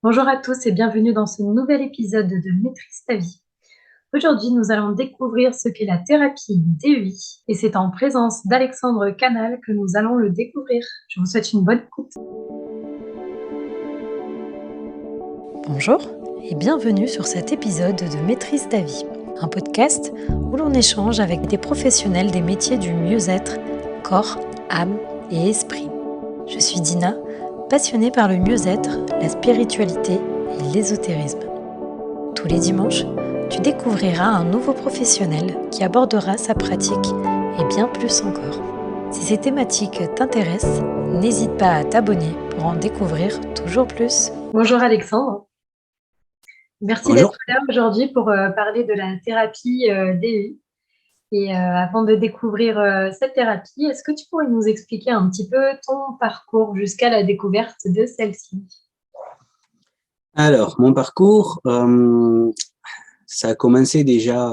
Bonjour à tous et bienvenue dans ce nouvel épisode de Maîtrise ta vie. Aujourd'hui, nous allons découvrir ce qu'est la thérapie DEI et c'est en présence d'Alexandre Canal que nous allons le découvrir. Je vous souhaite une bonne écoute. Bonjour et bienvenue sur cet épisode de Maîtrise ta vie, un podcast où l'on échange avec des professionnels des métiers du mieux-être, corps, âme et esprit. Je suis Dina, passionnée par le mieux-être, la spiritualité et l'ésotérisme. Tous les dimanches, tu découvriras un nouveau professionnel qui abordera sa pratique et bien plus encore. Si ces thématiques t'intéressent, n'hésite pas à t'abonner pour en découvrir toujours plus. Bonjour Alexandre. Merci d'être Bonjour. là aujourd'hui pour parler de la thérapie DEI. Et avant de découvrir cette thérapie, est-ce que tu pourrais nous expliquer un petit peu ton parcours jusqu'à la découverte de celle-ci? Alors, mon parcours, ça a commencé déjà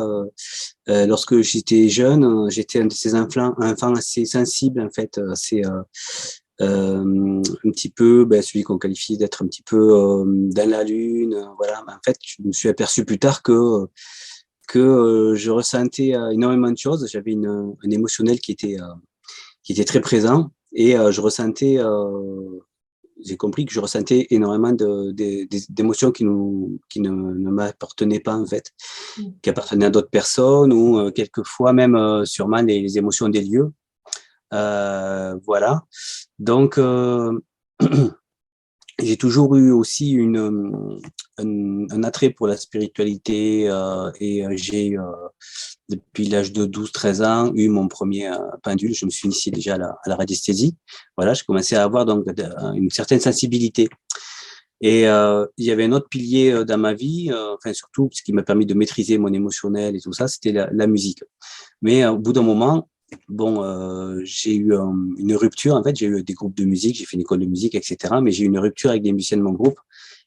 lorsque j'étais jeune. J'étais un de ces enfants assez sensibles, en fait, assez un petit peu, celui qu'on qualifie d'être un petit peu dans la lune. Voilà. En fait, je me suis aperçu plus tard que je ressentais énormément de choses. J'avais un émotionnel qui était très présent et je ressentais j'ai compris que je ressentais énormément d'émotions qui ne m'appartenaient pas, en fait, qui appartenaient à d'autres personnes ou quelquefois même sûrement les émotions des lieux. Voilà. Donc, j'ai toujours eu aussi un attrait pour la spiritualité et j'ai, depuis l'âge de 12-13 ans, eu mon premier pendule. Je me suis initié déjà à la radiesthésie. Voilà, je commençais à avoir donc une certaine sensibilité. Et il y avait un autre pilier dans ma vie, enfin surtout ce qui m'a permis de maîtriser mon émotionnel et tout ça, c'était la musique. Mais au bout d'un moment, bon, j'ai eu une rupture. En fait, j'ai eu des groupes de musique, j'ai fait une école de musique, etc. Mais j'ai eu une rupture avec des musiciens de mon groupe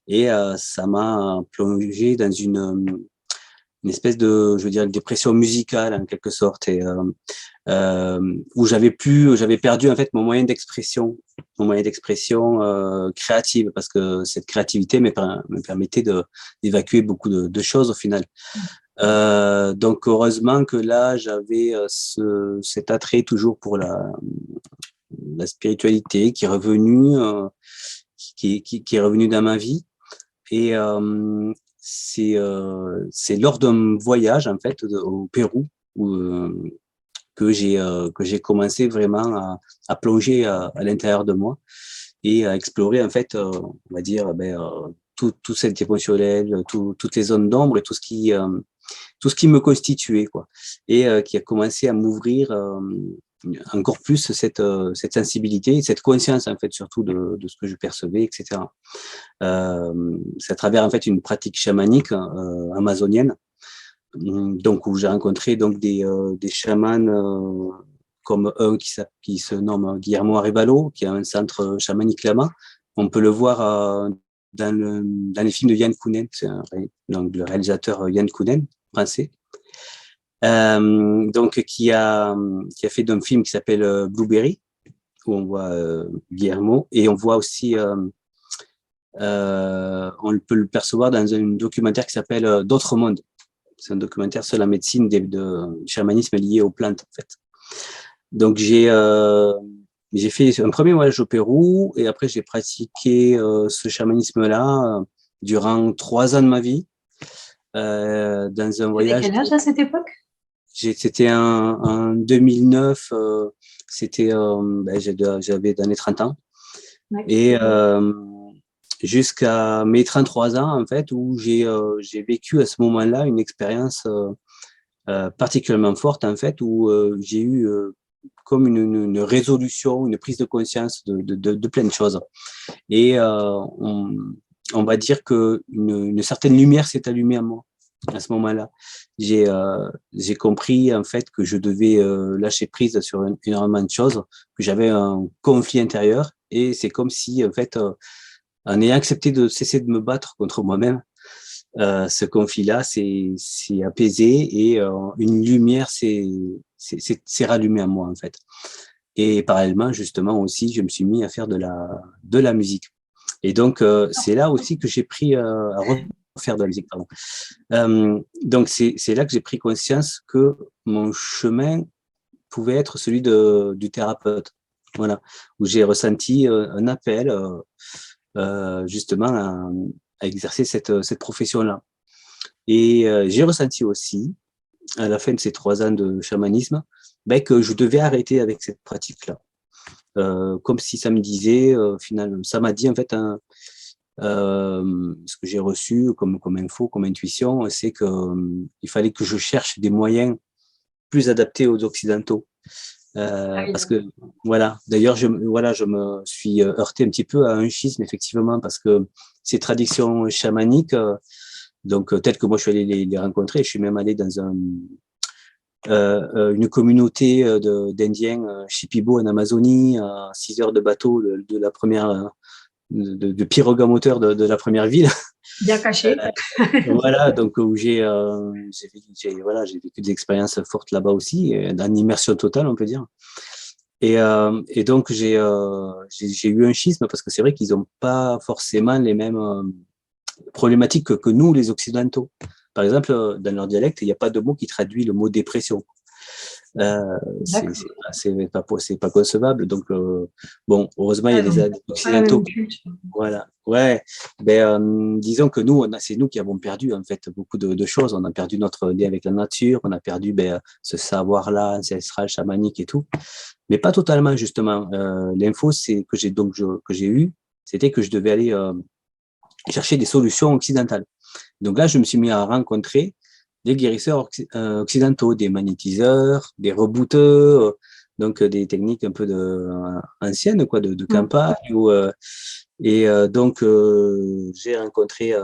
et ça m'a plongé dans une espèce de, je veux dire, une dépression musicale en quelque sorte, et où j'avais perdu en fait mon moyen d'expression créative, parce que cette créativité me permettait d'évacuer beaucoup de choses au final. Donc heureusement que là j'avais cet attrait toujours pour la spiritualité qui est revenu, qui est revenu dans ma vie. Et c'est lors d'un voyage en fait au Pérou où que j'ai commencé vraiment à plonger à l'intérieur de moi et à explorer en fait, on va dire, tout cet émotionnel, toutes les zones d'ombre et tout ce qui me constituait, quoi, et qui a commencé à m'ouvrir encore plus cette sensibilité, cette conscience en fait surtout de ce que je percevais, etc. C'est à travers en fait une pratique chamanique amazonienne, donc où j'ai rencontré donc des chamans comme un qui se nomme Guillermo Arevalo, qui a un centre chamanique là-bas. On peut le voir dans les films de Yann Kounen, donc le réalisateur Yann Kounen, français, donc qui a fait un film qui s'appelle Blueberry, où on voit Guillermo, et on voit aussi on peut le percevoir dans un documentaire qui s'appelle D'autres mondes. C'est un documentaire sur la médecine du chamanisme lié aux plantes, en fait. Donc j'ai fait un premier voyage au Pérou et après j'ai pratiqué ce chamanisme-là durant 3 ans de ma vie, dans un T'avais voyage. quel âge à cette époque? C'était en 2009, j'avais dans les 30 ans. Ouais. Et jusqu'à mes 33 ans, en fait, où j'ai vécu à ce moment-là une expérience particulièrement forte, en fait, où j'ai eu comme une résolution, une prise de conscience de plein de choses. Et on va dire qu'une certaine lumière s'est allumée à moi à ce moment-là. J'ai compris en fait que je devais lâcher prise sur énormément de choses, que j'avais un conflit intérieur, et c'est comme si en fait en ayant accepté de cesser de me battre contre moi-même, ce conflit-là s'est apaisé et une lumière s'est rallumée à moi, en fait. Et parallèlement, justement aussi, je me suis mis à faire de la musique. Et donc, c'est là aussi que j'ai pris à refaire de la musique, pardon. Donc, c'est là que j'ai pris conscience que mon chemin pouvait être celui du thérapeute. Voilà, où j'ai ressenti un appel justement à exercer cette profession-là. Et j'ai ressenti aussi, à la fin de ces 3 ans de chamanisme, ben, que je devais arrêter avec cette pratique-là. Comme si ça me disait, finalement, ça m'a dit en fait, ce que j'ai reçu comme info, comme intuition, c'est que il fallait que je cherche des moyens plus adaptés aux occidentaux. Ah oui. Parce que voilà, d'ailleurs je me suis heurté un petit peu à un schisme effectivement, parce que ces traditions chamaniques, donc telles que moi je suis allé les rencontrer, je suis même allé dans une communauté d'Indiens Shipibo en Amazonie, à 6 heures de bateau de la première de pirogue à moteur de la première ville. Bien caché. Voilà, donc où j'ai vécu des expériences fortes là-bas aussi, en immersion totale, on peut dire. Et donc j'ai eu un schisme parce que c'est vrai qu'ils n'ont pas forcément les mêmes problématiques que nous, les Occidentaux. Par exemple, dans leur dialecte, il n'y a pas de mot qui traduit le mot dépression. C'est pas concevable. Donc bon, heureusement il y a des Pas la Occidentaux. même culture. Voilà, ouais. Ben, disons que nous, c'est nous qui avons perdu en fait beaucoup de choses. On a perdu notre lien avec la nature, on a perdu ce savoir-là ancestral, chamanique et tout, mais pas totalement justement. L'info, c'est que j'ai eu, c'était que je devais aller chercher des solutions occidentales. Donc là, je me suis mis à rencontrer des guérisseurs occidentaux, des magnétiseurs, des rebooteux, donc des techniques un peu anciennes, quoi, de campagne. Donc, j'ai rencontré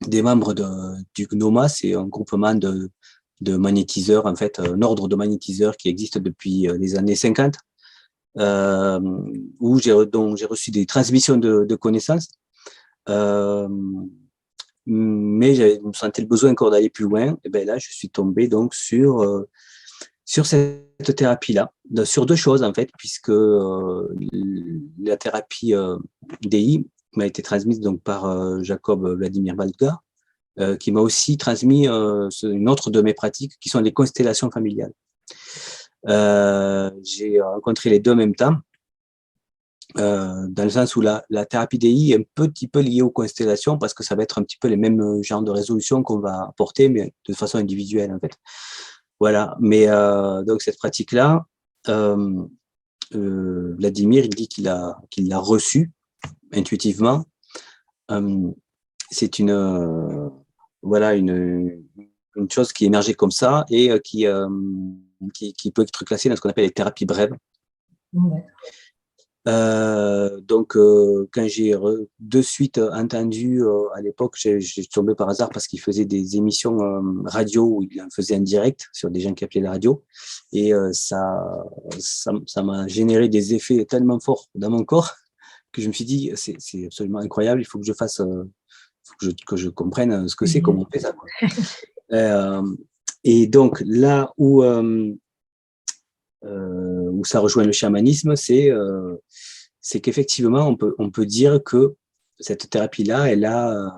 des membres du GNOMA, c'est un groupement de magnétiseurs, en fait, un ordre de magnétiseurs qui existe depuis les années 50, dont j'ai reçu des transmissions de connaissances. Mais je me sentais le besoin encore d'aller plus loin. Et ben là, je suis tombé donc sur cette thérapie-là, sur 2 choses en fait, puisque la thérapie DI m'a été transmise donc par Jacob Vladimir Valga, qui m'a aussi transmis une autre de mes pratiques, qui sont les constellations familiales. J'ai rencontré les 2 en même temps. Dans le sens où la thérapie DI est un petit peu liée aux constellations, parce que ça va être un petit peu les mêmes genres de résolutions qu'on va apporter, mais de façon individuelle en fait. Voilà, mais donc cette pratique-là, Vladimir, il dit qu'il l'a reçue intuitivement. C'est voilà une chose qui émergeait comme ça et qui peut être classée dans ce qu'on appelle les thérapies brèves. Donc, quand j'ai de suite entendu, à l'époque, j'ai tombé par hasard parce qu'il faisait des émissions radio où il en faisait en direct sur des gens qui appelaient la radio, et ça m'a généré des effets tellement forts dans mon corps que je me suis dit c'est absolument incroyable, il faut que je fasse, faut que je comprenne ce que c'est, comment on fait ça, quoi. Et donc là où ça rejoint le chamanisme, c'est qu'effectivement, on peut dire que cette thérapie-là, elle a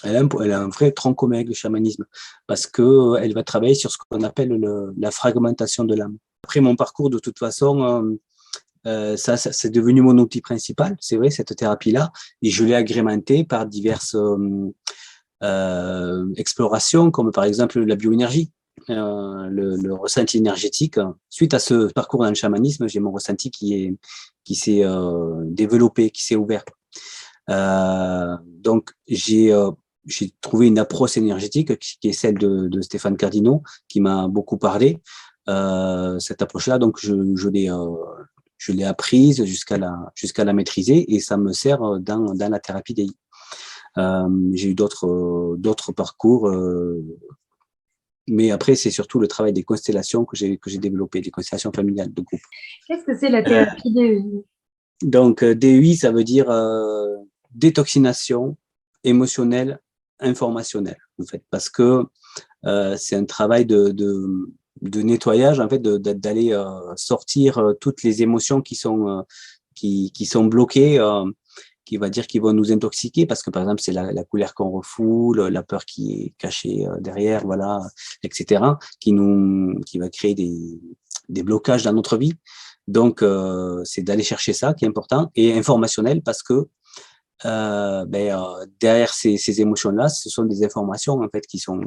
un vrai tronc commun avec le chamanisme, parce que elle va travailler sur ce qu'on appelle la fragmentation de l'âme. Après mon parcours, de toute façon, ça c'est devenu mon outil principal, c'est vrai, cette thérapie-là, et je l'ai agrémentée par diverses explorations, comme par exemple la bioénergie. Le ressenti énergétique. Suite à ce parcours dans le chamanisme, j'ai mon ressenti qui s'est développé, qui s'est ouvert. Donc, j'ai trouvé une approche énergétique qui est celle de Stéphane Cardino, qui m'a beaucoup parlé. Cette approche-là, donc, je l'ai apprise jusqu'à la maîtriser, et ça me sert dans la thérapie DI. J'ai eu d'autres parcours, mais après, c'est surtout le travail des constellations que j'ai développé, des constellations familiales de groupe. Qu'est-ce que c'est la thérapie DEI? Donc, DEI, ça veut dire détoxination émotionnelle, informationnelle, en fait, parce que c'est un travail de nettoyage, en fait, d'aller sortir toutes les émotions qui sont bloquées qui va dire qu'ils vont nous intoxiquer parce que, par exemple, c'est la colère qu'on refoule, la peur qui est cachée derrière, voilà, etc., qui va créer des blocages dans notre vie. Donc, c'est d'aller chercher ça qui est important et informationnel parce que derrière ces émotions-là, ce sont des informations en fait qui sont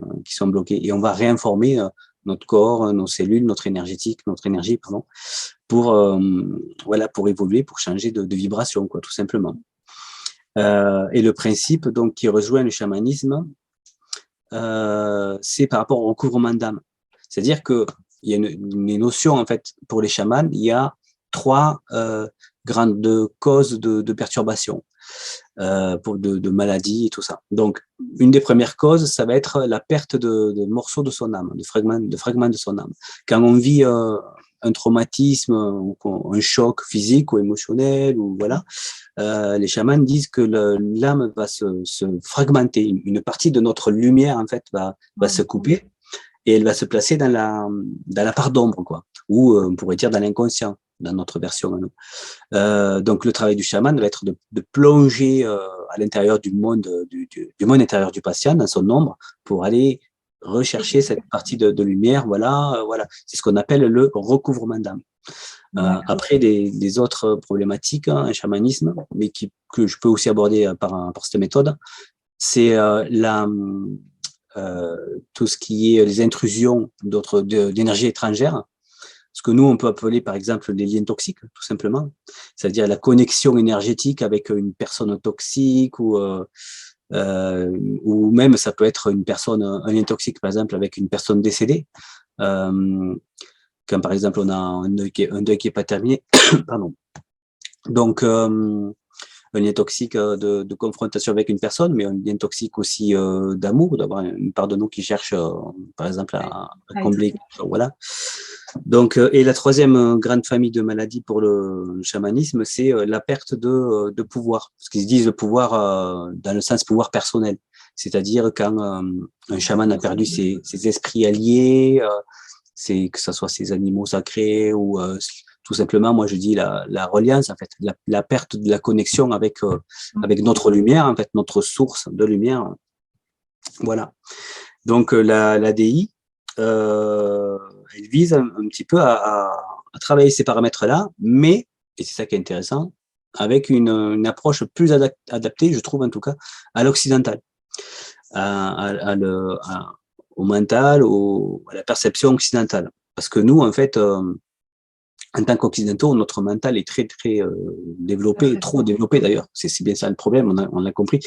bloquées et on va réinformer notre corps, nos cellules, notre énergie, pardon, pour voilà, pour évoluer, pour changer de vibration, quoi, tout simplement. Et le principe donc qui rejoint le chamanisme, c'est par rapport au recouvrement d'âme. C'est-à-dire que il y a une notion en fait pour les chamans, il y a 3 grandes causes de perturbations. De maladies et tout ça. Donc, une des premières causes, ça va être la perte de morceaux de son âme, de fragments de son âme. Quand on vit un traumatisme, ou un choc physique ou émotionnel, ou voilà, les chamans disent que l'âme va se fragmenter. Une partie de notre lumière, en fait, va se couper et elle va se placer dans la part d'ombre, quoi, ou on pourrait dire dans l'inconscient, dans notre version à nous. Donc le travail du chaman va être de plonger à l'intérieur du monde intérieur du patient, dans son ombre, pour aller rechercher cette partie de lumière. Voilà. C'est ce qu'on appelle le recouvrement d'âme. Après, des autres problématiques, un chamanisme, mais que je peux aussi aborder par cette méthode, c'est tout ce qui est les intrusions d'énergie étrangère, ce que nous, on peut appeler, par exemple, les liens toxiques, tout simplement. C'est-à-dire la connexion énergétique avec une personne toxique ou même ça peut être un lien toxique, par exemple, avec une personne décédée. Quand, par exemple, on a un deuil qui est pas terminé. Pardon. Donc, un lien toxique de confrontation avec une personne, mais un lien toxique aussi d'amour, d'avoir une part de nous qui cherche, par exemple, à combler. Voilà. Donc, et la troisième grande famille de maladies pour le chamanisme, c'est la perte de pouvoir. Ce qu'ils disent le pouvoir dans le sens pouvoir personnel. C'est-à-dire quand un chaman a perdu ses esprits alliés, que ce soit ses animaux sacrés ou tout simplement, moi je dis la reliance, en fait, la perte de la connexion avec notre lumière, en fait, notre source de lumière. Voilà. Donc la DI, elle vise un petit peu à travailler ces paramètres-là, mais, et c'est ça qui est intéressant, avec une approche plus adaptée, je trouve en tout cas, à l'occidental, au mental, à la perception occidentale. Parce que nous, en fait, en tant qu'occidentaux, notre mental est très, très développé, trop développé d'ailleurs. C'est bien ça le problème, on l'a compris.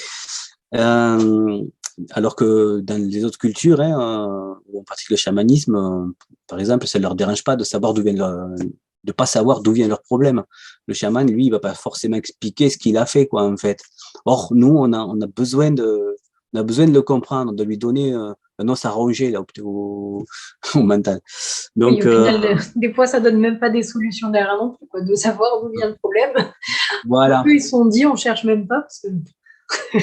Alors que dans les autres cultures, où on pratique le chamanisme, par exemple, ça ne leur dérange pas de savoir de pas savoir d'où vient leur problème. Le chaman, lui, il va pas forcément expliquer ce qu'il a fait, quoi, en fait. Or, nous, on a besoin de le comprendre, de lui donner un os à ronger là, au mental. Donc, oui, au final, des fois, ça donne même pas des solutions derrière non plus, quoi, de savoir d'où vient le problème. Voilà. Eux, ils se sont dit, on cherche même pas, parce que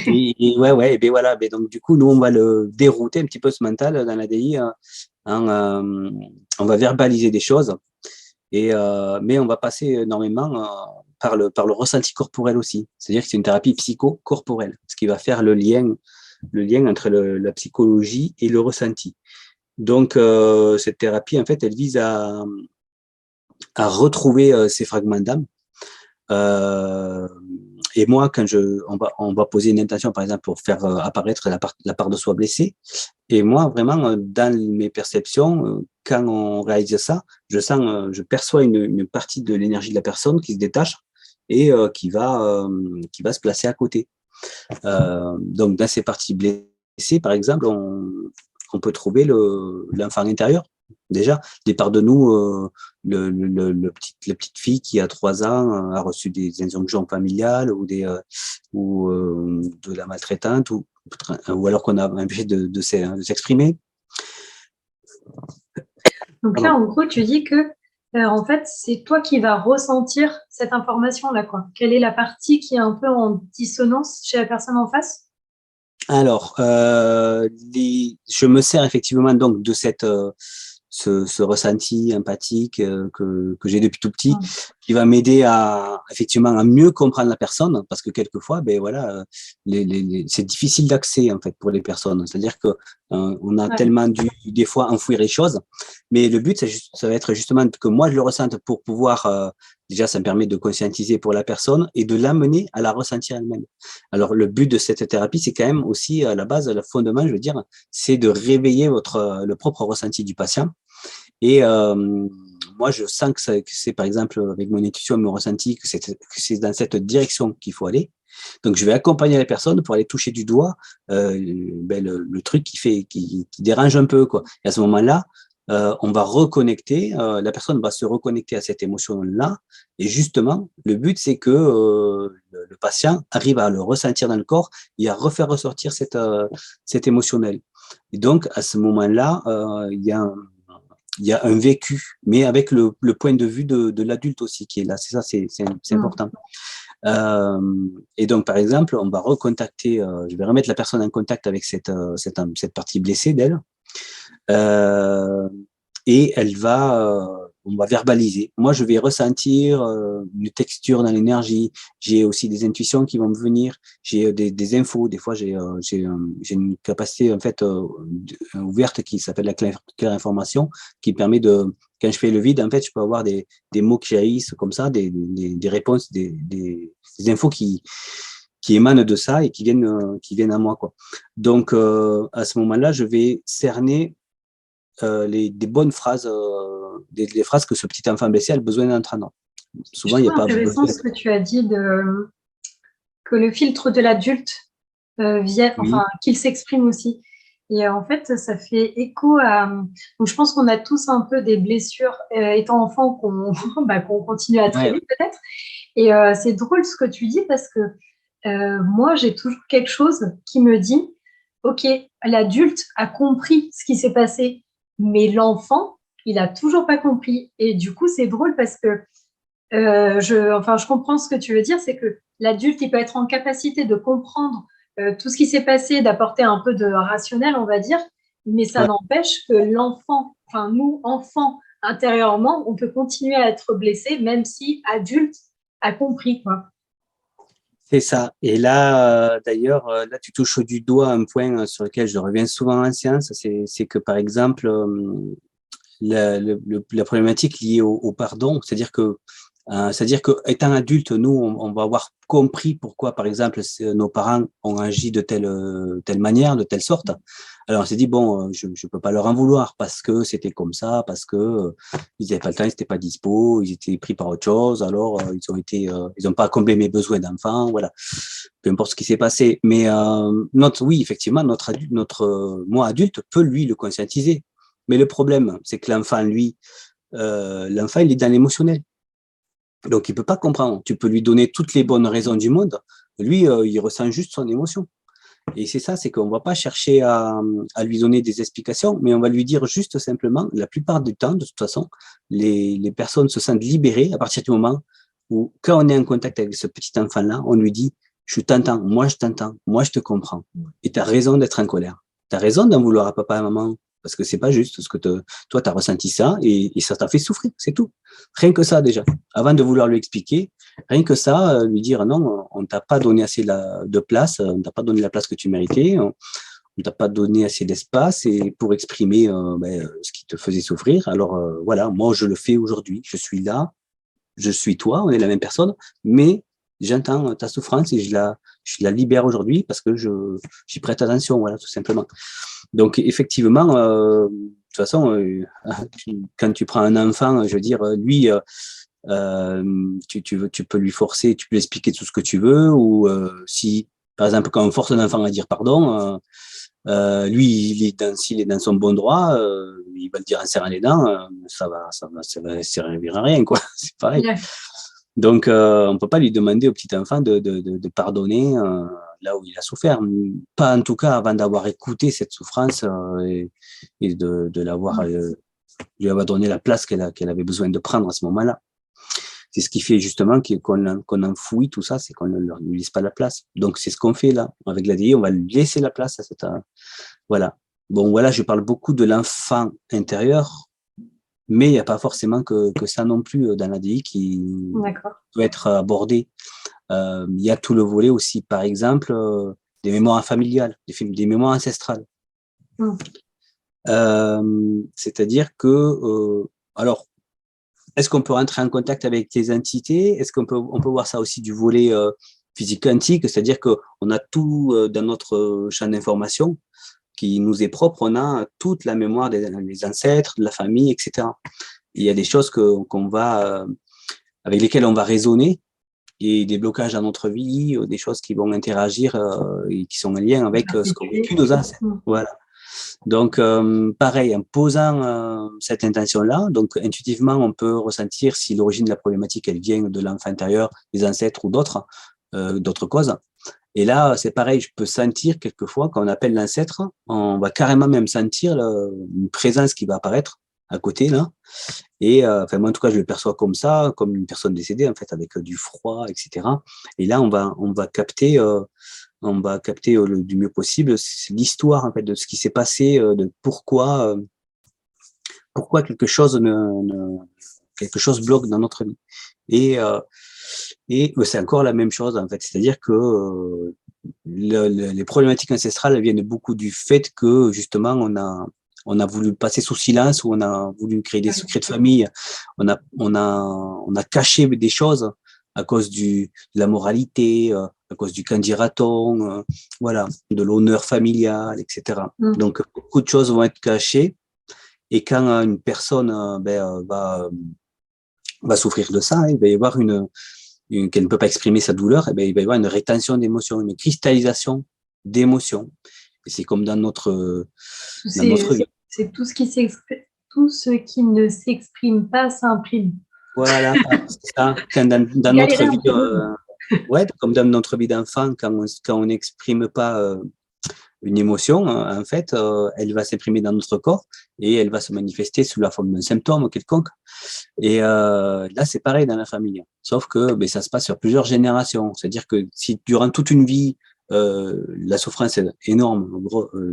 et ben voilà, donc du coup, nous, on va le dérouter un petit peu ce mental dans l'ADI, on va verbaliser des choses, mais on va passer énormément par le ressenti corporel aussi. C'est-à-dire que c'est une thérapie psycho-corporelle, ce qui va faire le lien entre la psychologie et le ressenti. Donc, cette thérapie, en fait, elle vise à retrouver ces fragments d'âme. Et moi, quand on va poser une intention, par exemple, pour faire apparaître la part de soi blessée. Et moi, vraiment, dans mes perceptions, quand on réalise ça, je perçois une partie de l'énergie de la personne qui se détache et qui va se placer à côté. Donc, dans ces parties blessées, par exemple, on peut trouver l'enfant intérieur. Déjà, des parts de nous, la petite fille qui a 3 ans a reçu des injonctions familiales ou de la maltraitante ou alors qu'on a empêché de s'exprimer. Donc là, en gros, tu dis que en fait, c'est toi qui vas ressentir cette information-là, quoi. Quelle est la partie qui est un peu en dissonance chez la personne en face? Alors, je me sers effectivement donc de ce ressenti empathique que j'ai depuis tout petit, qui va m'aider à effectivement à mieux comprendre la personne, parce que quelquefois, ben voilà, c'est difficile d'accès en fait pour les personnes. C'est-à-dire que on a tellement dû des fois enfouir les choses, mais le but, ça va être justement que moi je le ressente pour pouvoir déjà, ça me permet de conscientiser pour la personne et de l'amener à la ressentir elle-même. Alors, le but de cette thérapie, c'est quand même aussi, à la base, le fondement, je veux dire, c'est de réveiller le propre ressenti du patient. Et moi, je sens que c'est, par exemple, avec mon intuition, mon ressenti, que c'est dans cette direction qu'il faut aller. Donc, je vais accompagner la personne pour aller toucher du doigt le truc qui dérange un peu, quoi. Et à ce moment-là, on va reconnecter, la personne va se reconnecter à cette émotion-là. Et justement, le but, c'est que le patient arrive à le ressentir dans le corps et à refaire ressortir cette émotionnel. Et donc, à ce moment-là, il y a un vécu, mais avec le point de vue de l'adulte aussi qui est là. C'est ça, c'est important. Et donc, par exemple, on va recontacter, je vais remettre la personne en contact avec cette partie blessée d'elle. Et on va verbaliser. Moi, je vais ressentir une texture dans l'énergie. J'ai aussi des intuitions qui vont me venir. J'ai des infos. Des fois, j'ai une capacité en fait ouverte qui s'appelle la claire information, qui permet de, quand je fais le vide, en fait, je peux avoir des mots qui jaillissent comme ça, des réponses, des infos qui émanent de ça et qui viennent à moi, quoi. Donc, à ce moment-là, je vais cerner des bonnes phrases, des phrases que ce petit enfant blessé a besoin d'entendre. Souvent, il n'y a pas intéressant besoin. ce que tu as dit que le filtre de l'adulte qu'il s'exprime aussi. Et en fait, ça fait écho à. Donc, je pense qu'on a tous un peu des blessures étant enfant qu'on qu'on continue à traîner peut-être. Et c'est drôle ce que tu dis parce que moi, j'ai toujours quelque chose qui me dit, OK, l'adulte a compris ce qui s'est passé, mais l'enfant, il a toujours pas compris. Et du coup, c'est drôle parce que je comprends ce que tu veux dire, c'est que l'adulte, il peut être en capacité de comprendre tout ce qui s'est passé, d'apporter un peu de rationnel, on va dire, mais ça n'empêche que l'enfant, enfin nous, enfants, intérieurement, on peut continuer à être blessé, même si adulte a compris, quoi. C'est ça. Et là, d'ailleurs, là, tu touches du doigt un point sur lequel je reviens souvent en séance, c'est que, par exemple, la problématique liée au pardon, c'est-à-dire que étant adulte, nous, on va avoir compris pourquoi, par exemple, nos parents ont agi de telle manière, de telle sorte. Alors, on s'est dit, bon, je peux pas leur en vouloir parce que c'était comme ça, parce que ils avaient pas le temps, ils étaient pas dispo, ils étaient pris par autre chose, alors ils ont pas comblé mes besoins d'enfant, voilà. Peu importe ce qui s'est passé. Mais oui, effectivement, moi adulte peut lui le conscientiser. Mais le problème, c'est que l'enfant, lui, l'enfant, il est dans l'émotionnel. Donc, il peut pas comprendre. Tu peux lui donner toutes les bonnes raisons du monde. Lui, il ressent juste son émotion. Et c'est ça, c'est qu'on va pas chercher à lui donner des explications, mais on va lui dire juste simplement, la plupart du temps, de toute façon, les personnes se sentent libérées à partir du moment où, quand on est en contact avec ce petit enfant-là, on lui dit, je t'entends, moi je te comprends. Et tu as raison d'être en colère. Tu as raison d'en vouloir à papa et à maman, parce que c'est pas juste, parce que toi, tu as ressenti ça et ça t'a fait souffrir, c'est tout. Rien que ça, déjà. Avant de vouloir lui expliquer, rien que ça, lui dire non, on t'a pas donné assez de place, on t'a pas donné la place que tu méritais, on t'a pas donné assez d'espace et pour exprimer ce qui te faisait souffrir. Alors voilà, moi je le fais aujourd'hui, je suis là, je suis toi, on est la même personne, mais j'entends ta souffrance et je la libère aujourd'hui parce que j'y prête attention, voilà, tout simplement. Donc effectivement, de toute façon, quand tu prends un enfant, je veux dire, lui, tu peux lui forcer, tu peux lui expliquer tout ce que tu veux, ou si, par exemple, quand on force un enfant à dire pardon, lui, s'il est dans son bon droit, il va le dire en serrant les dents, ça servir à rien, quoi. C'est pareil. Yeah. Donc, on peut pas lui demander au petit enfant de pardonner là où il a souffert. Pas en tout cas avant d'avoir écouté cette souffrance et de l'avoir lui avoir donné la place qu'elle avait besoin de prendre à ce moment-là. C'est ce qui fait justement qu'on enfouit tout ça, c'est qu'on ne lui laisse pas la place. Donc, c'est ce qu'on fait là. Avec l'ADI, on va lui laisser la place à voilà. Bon, voilà, je parle beaucoup de l'enfant intérieur, Mais il n'y a pas forcément que ça non plus dans l'ADI qui D'accord. peut être abordé. Il y a tout le volet aussi, par exemple, des mémoires familiales, des mémoires ancestrales. Mm. C'est-à-dire que, alors, est-ce qu'on peut rentrer en contact avec les entités? Est-ce on peut voir ça aussi du volet physique quantique? C'est-à-dire qu'on a tout dans notre champ d'information qui nous est propre. On a toute la mémoire des ancêtres, de la famille, etc. Il y a des choses qu'on va, avec lesquelles on va raisonner et des blocages dans notre vie, des choses qui vont interagir et qui sont en lien avec ce qu'ont vécu nos ancêtres. Mm. Voilà. Donc, pareil, en posant cette intention-là, donc intuitivement, on peut ressentir si l'origine de la problématique, elle vient de l'enfant intérieur, des ancêtres ou d'autres causes. Et là, c'est pareil, je peux sentir quelquefois, quand on appelle l'ancêtre, on va carrément même sentir une présence qui va apparaître à côté, là. Et enfin, moi, en tout cas, je le perçois comme ça, comme une personne décédée, en fait, avec du froid, etc. Et là, on va capter du mieux possible l'histoire en fait de ce qui s'est passé, de pourquoi quelque chose quelque chose bloque dans notre vie. Et c'est encore la même chose en fait, c'est-à-dire que les problématiques ancestrales viennent beaucoup du fait que justement on a voulu passer sous silence ou on a voulu créer des secrets de famille, on a caché des choses à cause de la moralité, à cause du qu'en dira-t-on, voilà, de l'honneur familial, etc. Mm. Donc, beaucoup de choses vont être cachées. Et quand une personne va souffrir de ça, il va y avoir qu'elle ne peut pas exprimer sa douleur, il va y avoir une rétention d'émotions, une cristallisation d'émotions. Et c'est comme dans notre vie. C'est tout ce qui s'exprime, tout ce qui ne s'exprime pas s'imprime. Voilà, c'est ça. Quand dans notre vie, ouais, comme dans notre vie d'enfant, quand on n'exprime pas une émotion, en fait, elle va s'imprimer dans notre corps et elle va se manifester sous la forme d'un symptôme quelconque. Et là, c'est pareil dans la famille. Sauf que ça se passe sur plusieurs générations. C'est-à-dire que si durant toute une vie, la souffrance est énorme,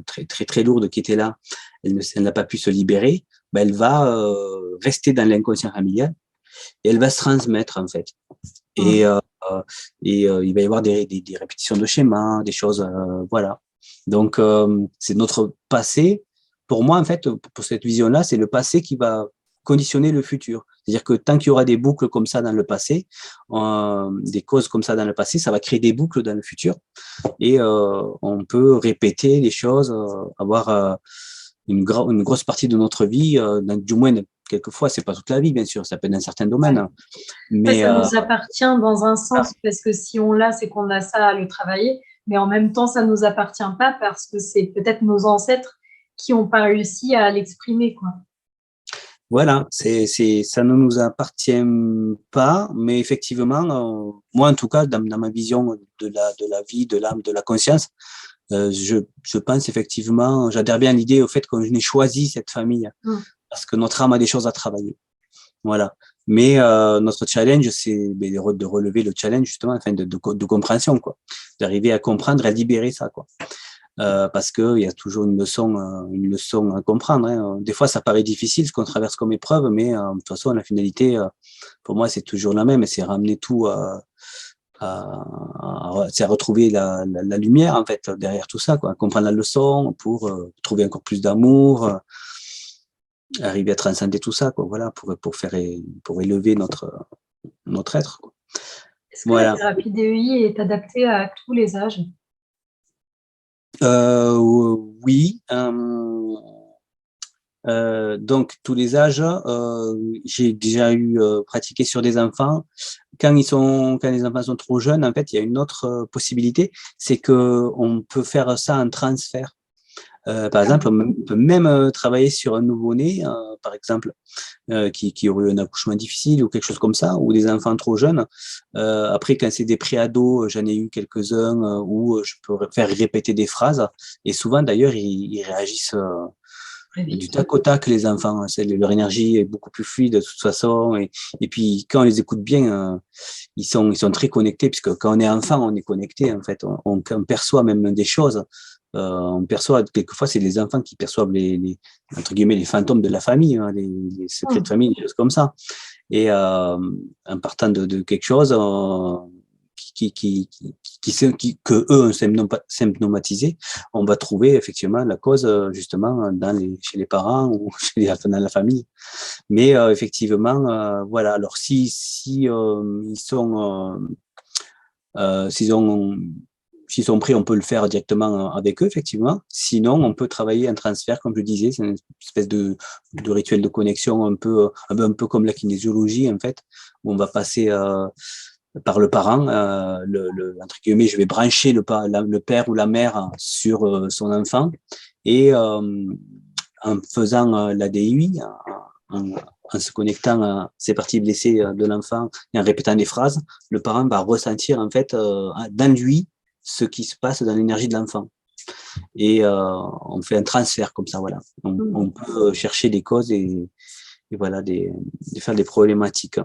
très, très, très lourde qui était là, elle n'a pas pu se libérer, elle va rester dans l'inconscient familial et elle va se transmettre en fait. Et il va y avoir des répétitions de schémas, des choses, voilà. Donc, c'est notre passé. Pour moi, en fait, pour cette vision-là, c'est le passé qui va conditionner le futur. C'est-à-dire que tant qu'il y aura des boucles comme ça dans le passé, des causes comme ça dans le passé, ça va créer des boucles dans le futur. Et on peut répéter les choses, avoir une grosse partie de notre vie, du moins, quelquefois, c'est pas toute la vie, bien sûr, ça peut être dans certains domaines. Ouais. Mais ça nous appartient dans un sens, parce que si on l'a, c'est qu'on a ça à le travailler. Mais en même temps, ça ne nous appartient pas parce que c'est peut-être nos ancêtres qui n'ont pas réussi à l'exprimer, quoi. Voilà, ça ne nous appartient pas, mais effectivement, moi en tout cas, dans ma vision de la vie, de l'âme, de la conscience, je pense effectivement, j'adhère bien à l'idée au fait qu'on ait choisi cette famille, parce que notre âme a des choses à travailler. Voilà. Mais notre challenge, c'est de relever le challenge justement, enfin de compréhension, quoi, d'arriver à comprendre, à libérer ça, quoi. Parce que il y a toujours une leçon à comprendre. Hein. Des fois, ça paraît difficile ce qu'on traverse comme épreuve, mais de toute façon, la finalité, pour moi, c'est toujours la même. C'est ramener tout c'est retrouver la lumière en fait derrière tout ça, quoi. Comprendre la leçon pour trouver encore plus d'amour, arriver à transcender tout ça, quoi. Voilà, pour élever notre être, quoi. Est-ce que la thérapie DEI est adaptée à tous les âges? Oui. Donc tous les âges, j'ai déjà eu pratiqué sur des enfants. Quand les enfants sont trop jeunes, en fait, il y a une autre possibilité, c'est que on peut faire ça en transfert. Par exemple, on peut même travailler sur un nouveau-né, par exemple, qui aurait eu un accouchement difficile ou quelque chose comme ça, ou des enfants trop jeunes. Après, quand c'est des pré-ados, j'en ai eu quelques-uns où je peux faire répéter des phrases. Et souvent, d'ailleurs, ils réagissent du tac au tac, les enfants. Leur énergie est beaucoup plus fluide de toute façon. Et puis, quand on les écoute bien, ils sont très connectés, puisque quand on est enfant, on est connecté, en fait. On perçoit même des choses on perçoit, quelquefois, c'est les enfants qui perçoivent entre guillemets, les fantômes de la famille, hein, les secrets de famille, des choses comme ça. Et en partant de quelque chose que eux ont symptomatisé, on va trouver effectivement la cause justement chez les parents ou dans la famille. Mais effectivement, voilà. Alors si ils sont s'ils sont prêts, on peut le faire directement avec eux, effectivement. Sinon, on peut travailler un transfert, comme je disais, c'est une espèce de rituel de connexion un peu comme la kinésiologie, en fait, où on va passer par le parent, entre guillemets, je vais brancher le père ou la mère sur son enfant, et en faisant l'ADI, en se connectant à ces parties blessées de l'enfant et en répétant des phrases, le parent va ressentir en fait dans lui ce qui se passe dans l'énergie de l'enfant. Et on fait un transfert comme ça, voilà. On peut chercher des causes et voilà, de faire des problématiques.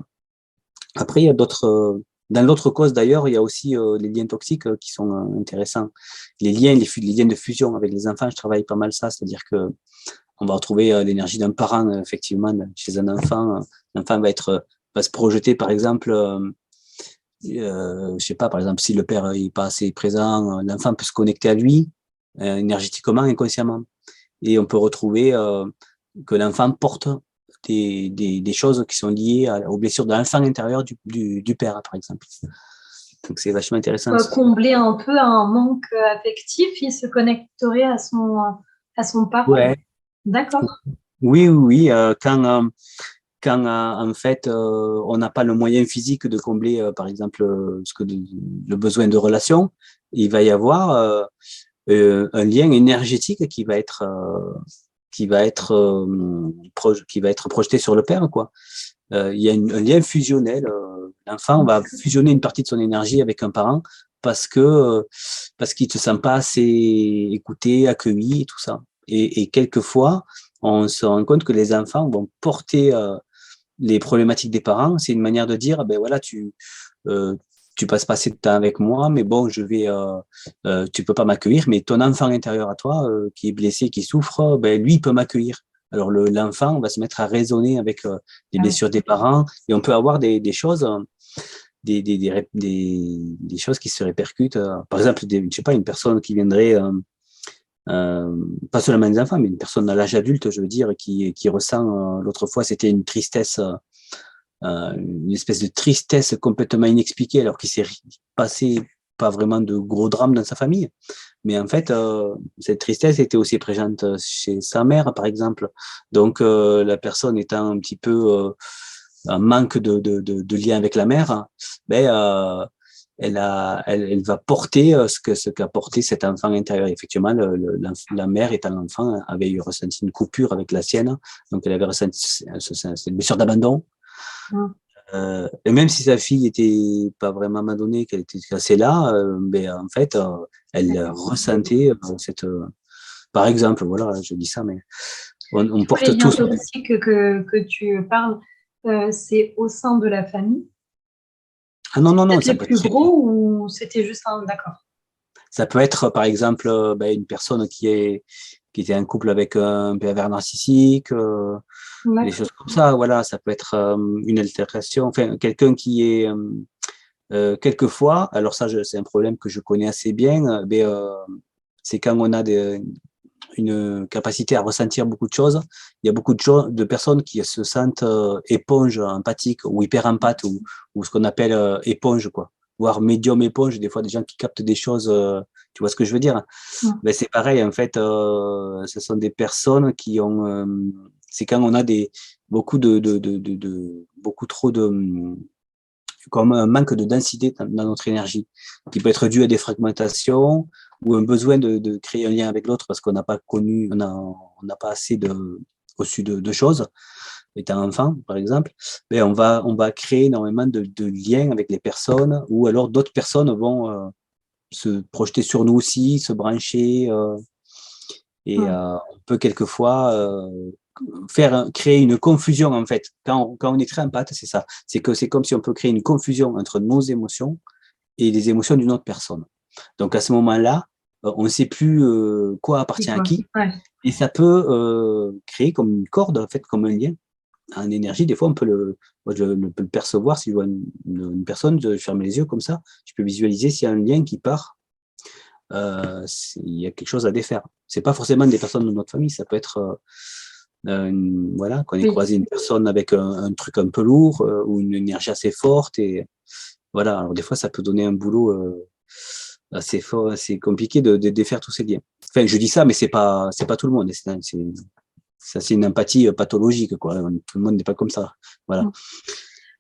Après, il y a d'autres... Dans l'autre cause, d'ailleurs, il y a aussi les liens toxiques qui sont intéressants. Les liens de fusion avec les enfants, je travaille pas mal ça, c'est-à-dire que on va retrouver l'énergie d'un parent, effectivement, chez un enfant. L'enfant va se projeter, par exemple, je sais pas, par exemple, si le père n'est pas assez présent, l'enfant peut se connecter à lui énergétiquement, inconsciemment. Et on peut retrouver que l'enfant porte des choses qui sont liées aux blessures de l'enfant intérieur du père, par exemple. Donc, c'est vachement intéressant. Combler un peu un manque affectif, il se connecterait à son parent. Ouais. D'accord. Oui. Quand en fait on n'a pas le moyen physique de combler par exemple le besoin de relation, il va y avoir un lien énergétique qui va être projeté sur le père, quoi. Il y a un lien fusionnel. L'enfant va fusionner une partie de son énergie avec un parent parce qu'il ne se sent pas assez écouté, accueilli et tout ça. Et quelquefois, on se rend compte que les enfants vont porter les problématiques des parents. C'est une manière de dire, ben voilà, tu passes pas assez de temps avec moi, mais bon, tu peux pas m'accueillir, mais ton enfant intérieur à toi, qui est blessé, qui souffre, ben lui, il peut m'accueillir. Alors l'enfant va se mettre à raisonner avec les blessures des parents, et on peut avoir des choses, des choses qui se répercutent. Par exemple, je sais pas, une personne qui viendrait, pas seulement des enfants, mais une personne à l'âge adulte, je veux dire, qui ressent, l'autre fois, c'était une tristesse, une espèce de tristesse complètement inexpliquée, alors qu'il s'est passé pas vraiment de gros drames dans sa famille. Mais en fait, cette tristesse était aussi présente chez sa mère, par exemple. Donc, la personne étant un petit peu en manque de lien avec la mère, ben, elle va porter ce qu'a porté cet enfant intérieur. Effectivement, la mère étant l'enfant avait ressenti une coupure avec la sienne, donc elle avait ressenti une blessure d'abandon. Et même si sa fille était pas vraiment abandonnée, qu'elle était assez là, ben, en fait, elle ressentait par exemple, voilà, je dis ça, mais on porte les liens tous. toxiques que tu parles, c'est au sein de la famille? Ah non, c'est plus gros ou c'était juste un... D'accord. Ça peut être, par exemple, ben, une personne qui était en couple avec un pervers narcissique, des choses comme ça. Voilà, ça peut être une altération. Enfin, quelqu'un qui est quelquefois. Alors ça, c'est un problème que je connais assez bien. C'est quand on a une capacité à ressentir beaucoup de choses. Il y a beaucoup de personnes qui se sentent éponges empathiques ou hyper empathes ou ce qu'on appelle éponge, quoi. Voire médium éponge, des fois des gens qui captent des choses, tu vois ce que je veux dire? Ben, c'est pareil, en fait, ce sont des personnes qui ont, c'est quand on a beaucoup beaucoup trop comme un manque de densité dans notre énergie, qui peut être dû à des fragmentations ou un besoin de créer un lien avec l'autre parce qu'on n'a pas connu, on n'a pas assez reçu de choses, étant enfant, par exemple. Mais on va créer énormément de liens avec les personnes, ou alors d'autres personnes vont se projeter sur nous aussi, se brancher, et on peut quelquefois créer une confusion, en fait. Quand on est très empathe, c'est ça. C'est comme si on peut créer une confusion entre nos émotions et les émotions d'une autre personne. Donc à ce moment-là, on ne sait plus quoi appartient à qui. Ouais. Et ça peut créer comme une corde, en fait, comme un lien en énergie. Des fois, moi, je peux le percevoir si je vois une personne, je ferme les yeux comme ça, je peux visualiser s'il y a un lien qui part, il y a quelque chose à défaire. C'est pas forcément des personnes de notre famille, ça peut être voilà, qu'on ait Oui. croisé une personne avec un truc un peu lourd ou une énergie assez forte. Et voilà, alors des fois, ça peut donner un boulot assez fort, assez compliqué de défaire tous ces liens. Enfin, je dis ça, mais c'est pas tout le monde. C'est une empathie pathologique, quoi. Tout le monde n'est pas comme ça. Voilà.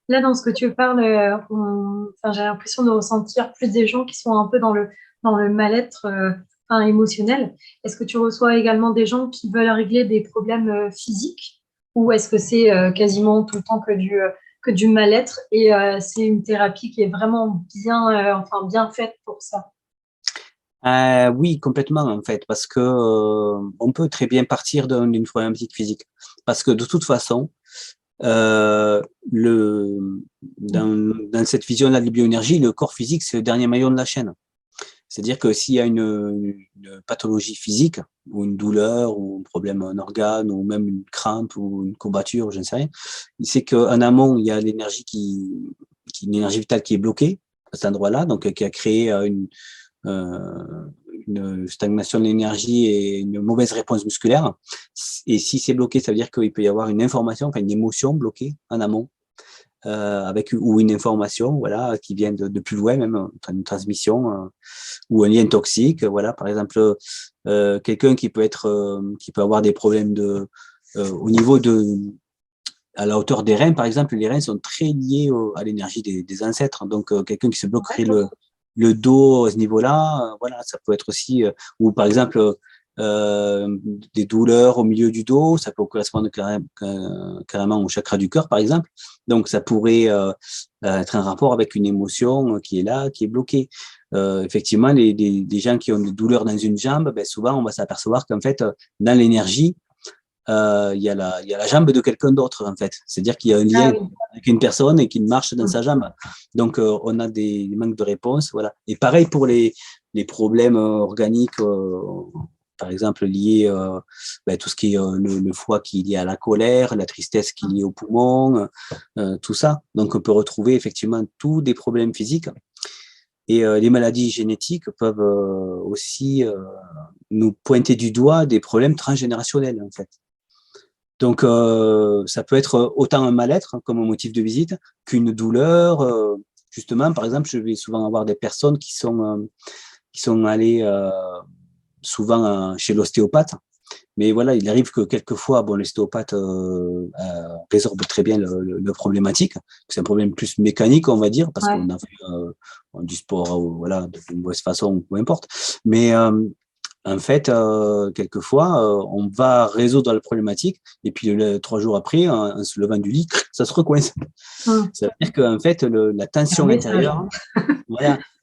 Là, dans ce que tu parles, j'ai l'impression de ressentir plus des gens qui sont un peu dans le mal-être émotionnel. Est-ce que tu reçois également des gens qui veulent régler des problèmes physiques ou est-ce que c'est quasiment tout le temps que du mal-être et c'est une thérapie qui est vraiment bien faite pour ça? Oui, complètement, en fait, parce que on peut très bien partir d'une problématique physique. Parce que de toute façon, euh, le, dans cette vision-là de bioénergie, le corps physique, c'est le dernier maillon de la chaîne. C'est-à-dire que s'il y a une pathologie physique, ou une douleur, ou un problème, un organe, ou même une crampe, ou une courbature, je ne sais rien, c'est qu'en amont, il y a une énergie vitale qui est bloquée à cet endroit-là, donc qui a créé une stagnation de l'énergie et une mauvaise réponse musculaire. Et si c'est bloqué, ça veut dire qu'il peut y avoir une information, enfin une émotion bloquée en amont, avec ou une information, voilà, qui vient de plus loin, même une transmission ou un lien toxique. Voilà, par exemple, quelqu'un qui qui peut avoir des problèmes au niveau à la hauteur des reins, par exemple, les reins sont très liés à l'énergie des ancêtres. Donc, quelqu'un qui se bloquerait le dos à ce niveau-là, voilà, ça peut être aussi, ou par exemple, des douleurs au milieu du dos, ça peut correspondre carrément au chakra du cœur, par exemple. Donc, ça pourrait être un rapport avec une émotion qui est là, qui est bloquée. Effectivement, les gens qui ont des douleurs dans une jambe, ben, souvent, on va s'apercevoir qu'en fait, dans l'énergie, il y a la jambe de quelqu'un d'autre, en fait. C'est-à-dire qu'il y a un Ah lien oui. avec une personne et qu'il marche dans sa jambe. Donc, on a des manques de réponse. Voilà. Et pareil pour les problèmes organiques, par exemple, liés tout ce qui est le foie qui est lié à la colère, la tristesse qui est liée aux poumons, tout ça. Donc, on peut retrouver effectivement tous des problèmes physiques. Et les maladies génétiques peuvent aussi nous pointer du doigt des problèmes transgénérationnels, en fait. Donc, ça peut être autant un mal-être comme un motif de visite qu'une douleur. Justement, par exemple, je vais souvent avoir des personnes qui sont allées souvent chez l'ostéopathe. Mais voilà, il arrive que quelquefois, bon, l'ostéopathe résorbe très bien le problématique. C'est un problème plus mécanique, on va dire, parce Ouais. qu'on a fait du sport, voilà, de mauvaise façon, peu importe. Mais en fait, quelquefois, on va résoudre la problématique et puis 3 jours après, en se levant du lit, ça se recoince. Hum. Ça veut dire qu'en fait, la C'est un tension message. intérieure,